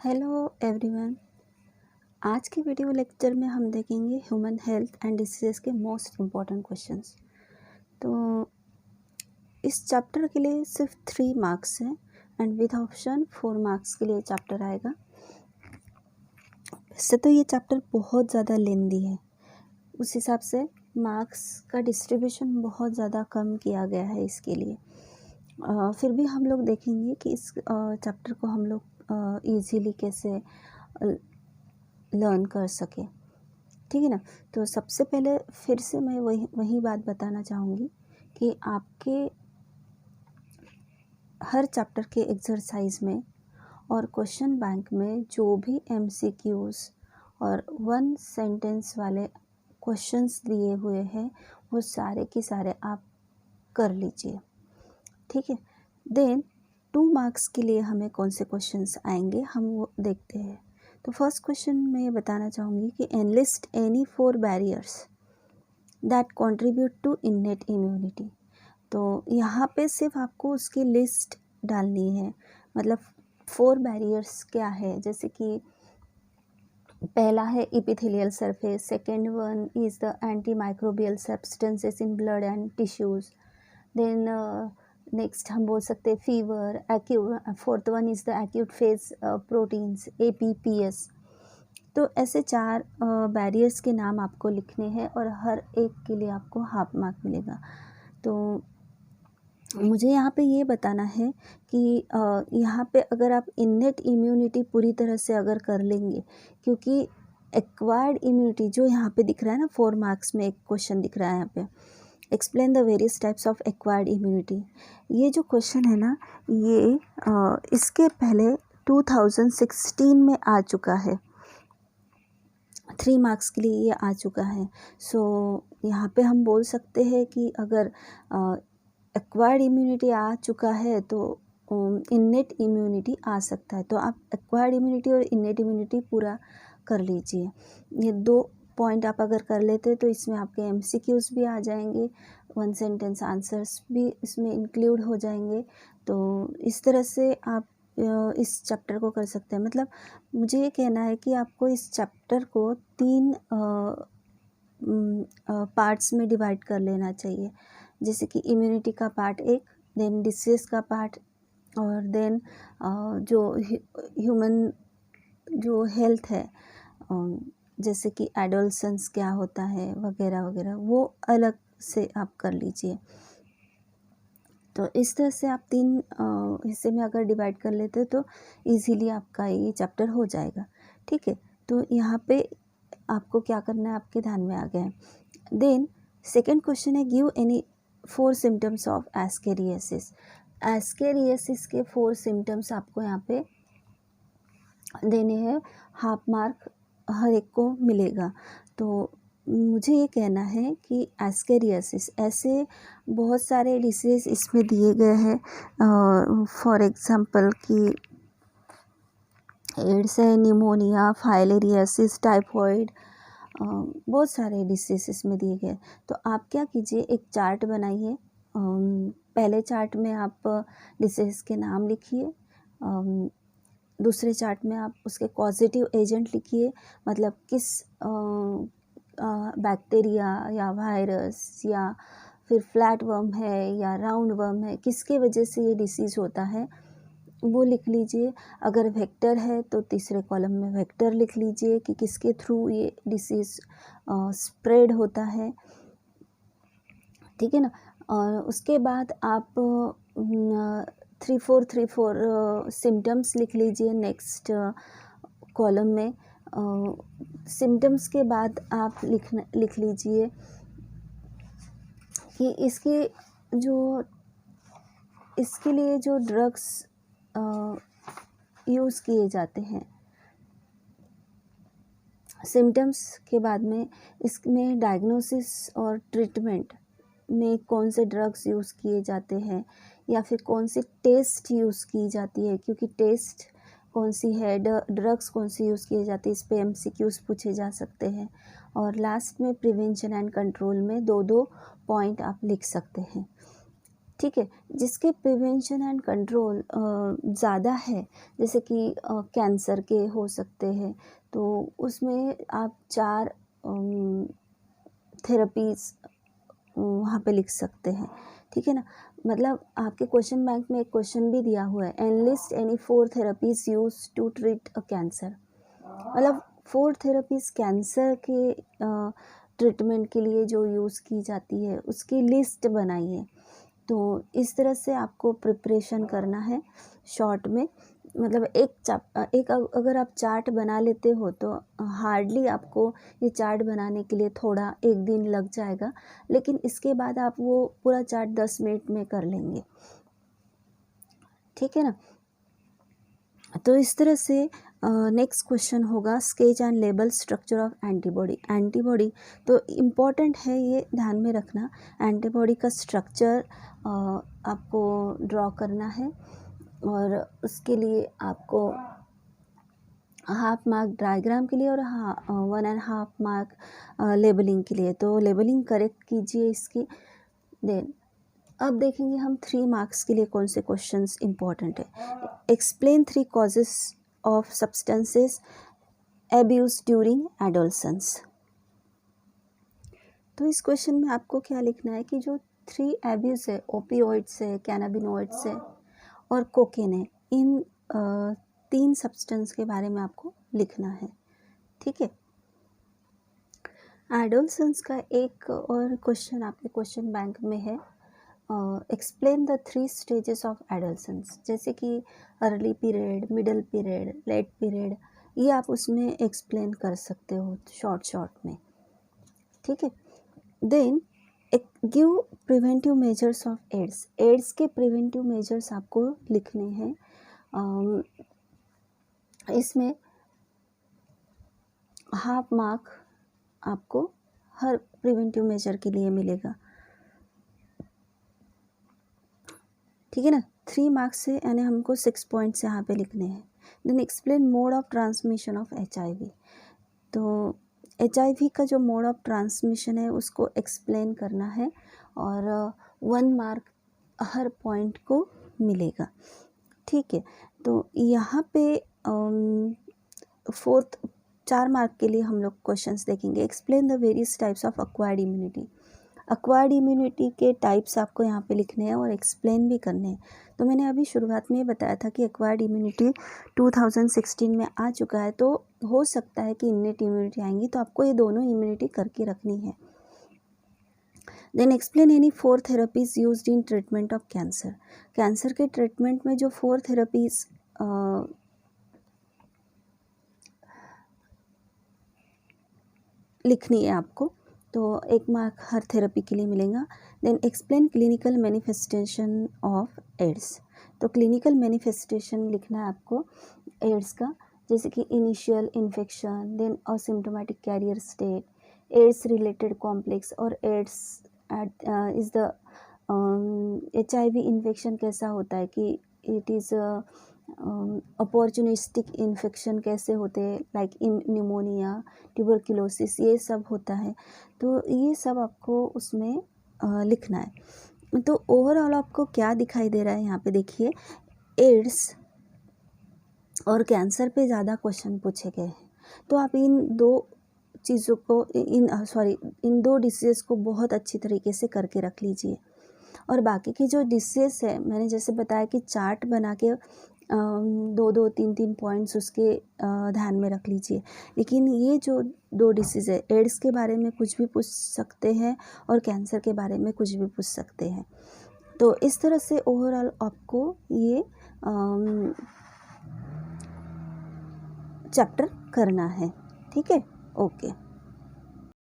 Hello everyone. आज के video lecture में हम देखेंगे ह्यूमन हेल्थ एंड डिसीजेस के मोस्ट इम्पॉर्टेंट क्वेश्चंस। तो इस चैप्टर के लिए सिर्फ 3 मार्क्स हैं एंड विद ऑप्शन 4 मार्क्स के लिए चैप्टर आएगा। वैसे तो ये चैप्टर बहुत ज़्यादा लेंदी है, उस हिसाब से मार्क्स का डिस्ट्रीब्यूशन बहुत ज़्यादा कम किया गया है इसके लिए। फिर भी हम लोग देखेंगे कि इस चैप्टर को हम लोग ईजीली कैसे लर्न कर सके, ठीक है ना। तो सबसे पहले फिर से मैं वही बात बताना चाहूँगी कि आपके हर चैप्टर के एक्सरसाइज में और क्वेश्चन बैंक में जो भी MCQs और 1 सेंटेंस वाले क्वेश्चंस दिए हुए हैं वो सारे के सारे आप कर लीजिए, ठीक है। देन 2 मार्क्स के लिए हमें कौन से क्वेश्चंस आएंगे हम वो देखते हैं। तो फर्स्ट क्वेश्चन में ये बताना चाहूँगी कि enlist any 4 barriers that contribute to innate immunity. तो यहाँ पे सिर्फ आपको उसकी लिस्ट डालनी है, मतलब 4 बैरियर्स क्या है। जैसे कि पहला है epithelial surface, second one is the antimicrobial substances in blood and tissues, then next हम बोल सकते हैं fever, fourth one is the acute phase proteins APPS। तो ऐसे 4 बैरियर्स के नाम आपको लिखने हैं और हर एक के लिए आपको हाफ मार्क मिलेगा। तो मुझे यहाँ पे ये बताना है कि यहाँ पे अगर आप इननेट इम्यूनिटी पूरी तरह से अगर कर लेंगे, क्योंकि एक्वायर्ड इम्यूनिटी जो यहाँ पे दिख रहा है ना, 4 मार्क्स में एक क्वेश्चन दिख रहा है यहाँ पे, explain the various types of acquired immunity. ये जो क्वेश्चन है ना, ये इसके पहले 2016 में आ चुका है, 3 मार्क्स के लिए ये आ चुका है। सो यहाँ पे हम बोल सकते हैं कि अगर एक्वायर्ड इम्यूनिटी आ चुका है तो इननेट इम्यूनिटी आ सकता है। तो आप एक्वायर्ड इम्यूनिटी और इननेट इम्यूनिटी पूरा कर लीजिए। ये 2 पॉइंट आप अगर कर लेते हैं तो इसमें आपके MCQs भी आ जाएंगे, 1 सेंटेंस आंसर्स भी इसमें इंक्लूड हो जाएंगे। तो इस तरह से आप इस चैप्टर को कर सकते हैं। मतलब मुझे ये कहना है कि आपको इस चैप्टर को 3 पार्ट्स में डिवाइड कर लेना चाहिए। जैसे कि इम्यूनिटी का पार्ट 1, देन डिसीज का पार्ट, और देन जो ह्यूमन जो हेल्थ है, जैसे कि एडोलसेंस क्या होता है वगैरह वगैरह, वो अलग से आप कर लीजिए। तो इस तरह से आप 3 हिस्से में अगर डिवाइड कर लेते हो तो इजीली आपका ये चैप्टर हो जाएगा, ठीक है। तो यहाँ पे आपको क्या करना है आपके ध्यान में आ गया है। देन सेकेंड क्वेश्चन है, give any 4 symptoms of ascariasis. Ascariasis के 4 सिम्टम्स आपको यहाँ पे देने हैं, हाफ मार्क हर एक को मिलेगा। तो मुझे ये कहना है कि एस्केरियासिस, ऐसे बहुत सारे डिसीज़ इसमें दिए गए हैं, फॉर एग्जांपल कि एड्स है, निमोनिया, फाइलेरियासिस, टाइफॉइड, बहुत सारे डिसीज़ इसमें दिए गए। तो आप क्या कीजिए, एक चार्ट बनाइए। पहले चार्ट में आप डिसीज़ के नाम लिखिए, दूसरे चार्ट में आप उसके कॉजेटिव एजेंट लिखिए, मतलब किस बैक्टीरिया या वायरस या फिर फ्लैट वर्म है या राउंड वर्म है, किसके वजह से ये डिसीज़ होता है वो लिख लीजिए। अगर वेक्टर है तो तीसरे कॉलम में वेक्टर लिख लीजिए कि किसके थ्रू ये डिसीज़ स्प्रेड होता है, ठीक है ना। और उसके बाद आप 3-4 सिम्टम्स लिख लीजिए नेक्स्ट कॉलम में। सिम्टम्स के बाद आप लिख लीजिए कि इसके लिए जो ड्रग्स यूज़ किए जाते हैं। सिम्टम्स के बाद में इसमें डायग्नोसिस और ट्रीटमेंट में कौन से ड्रग्स यूज़ किए जाते हैं या फिर कौन सी टेस्ट यूज़ की जाती है, क्योंकि टेस्ट कौन सी है, ड्रग्स कौन सी यूज़ किए जाते हैं, इस पे MCQs पूछे जा सकते हैं। और लास्ट में प्रिवेंशन एंड कंट्रोल में 2-2 पॉइंट आप लिख सकते हैं, ठीक है, जिसके प्रिवेंशन एंड कंट्रोल ज़्यादा है, जैसे कि कैंसर के हो सकते हैं, तो उसमें आप 4 थेरेपीज़ वहाँ पे लिख सकते हैं, ठीक है ना। मतलब आपके क्वेश्चन बैंक में एक क्वेश्चन भी दिया हुआ है, enlist any 4 therapies use to treat a cancer. मतलब 4 थेरेपीज़ कैंसर के ट्रीटमेंट के लिए जो यूज़ की जाती है उसकी लिस्ट बनाइए। तो इस तरह से आपको प्रिपरेशन करना है शॉर्ट में। मतलब एक अगर आप चार्ट बना लेते हो तो हार्डली आपको ये चार्ट बनाने के लिए थोड़ा 1 दिन लग जाएगा, लेकिन इसके बाद आप वो पूरा चार्ट 10 मिनट में कर लेंगे, ठीक है ना। तो इस तरह से नेक्स्ट क्वेश्चन होगा sketch and label structure of antibody. Antibody तो इम्पॉर्टेंट है, ये ध्यान में रखना। एंटीबॉडी का स्ट्रक्चर आपको ड्रॉ करना है, और उसके लिए आपको हाफ मार्क डायग्राम के लिए और 1.5 मार्क लेबलिंग के लिए। तो लेबलिंग करेक्ट कीजिए इसकी। देन अब देखेंगे हम 3 मार्क्स के लिए कौन से क्वेश्चंस इंपॉर्टेंट है। Explain 3 causes of substances abuse during adolescence. तो इस क्वेश्चन में आपको क्या लिखना है कि जो 3 एब्यूज है, ओपियोइड्स है, कैनाबिनोइड्स है और कोकेन है, इन 3 सब्सटेंस के बारे में आपको लिखना है, ठीक है। एडोलसेंस का एक और क्वेश्चन आपके क्वेश्चन बैंक में है, explain the 3 stages of adolescence, जैसे कि early period, middle period, late period, ये आप उसमें एक्सप्लेन कर सकते हो शॉर्ट में, ठीक है। Then give preventive measures of AIDS. AIDS के प्रिवेंटिव मेजर्स आपको लिखने हैं। इसमें हाफ मार्क आपको हर प्रिवेंटिव मेजर के लिए मिलेगा, ठीक है ना। 3 मार्क्स से यानी हमको 6 पॉइंट्स यहाँ पे लिखने हैं। Then explain mode of transmission of HIV। तो HIV का जो मोड ऑफ ट्रांसमिशन है उसको एक्सप्लेन करना है, और 1 मार्क हर पॉइंट को मिलेगा, ठीक है। तो यहाँ पे 4 मार्क के लिए हम लोग क्वेश्चंस देखेंगे। Explain the various types of acquired immunity. Acquired immunity के टाइप्स आपको यहाँ पे लिखने हैं और एक्सप्लेन भी करने हैं। तो मैंने अभी शुरुआत में बताया था कि एक्वायर्ड इम्यूनिटी 2016 में आ चुका है, तो हो सकता है कि इन्नेट इम्यूनिटी आएंगी, तो आपको ये दोनों इम्यूनिटी करके रखनी है। Then explain any 4 therapies used in treatment of cancer. Cancer के ट्रीटमेंट में जो 4 थेरेपीज लिखनी है आपको, तो 1 मार्क हर थेरेपी के लिए मिलेगा। Then explain clinical manifestation of AIDS. तो क्लिनिकल मैनिफेस्टेशन लिखना है आपको एड्स का, जैसे कि initial infection, then asymptomatic carrier state, AIDS related complex, और AIDS is the HIV infection कैसा होता है कि इट इज़ अपॉर्चुनिस्टिक इन्फेक्शन कैसे होते हैं, लाइक न्यूमोनिया, ट्यूबरक्लोसिस, ये सब होता है। तो ये सब आपको उसमें लिखना है। तो ओवरऑल आपको क्या दिखाई दे रहा है यहाँ पे देखिए, एड्स और कैंसर पे ज़्यादा क्वेश्चन पूछे गए हैं। तो आप इन 2 चीज़ों को इन 2 डिसीज़ को बहुत अच्छी तरीके से करके रख लीजिए। और बाकी की जो डिसीज़ है, मैंने जैसे बताया कि चार्ट बना के 2-2, 3-3 पॉइंट्स उसके ध्यान में रख लीजिए। लेकिन ये जो 2 डिसीज़ है, एड्स के बारे में कुछ भी पूछ सकते हैं और कैंसर के बारे में कुछ भी पूछ सकते हैं। तो इस तरह से ओवरऑल आपको ये चैप्टर करना है, ठीक है। ओके।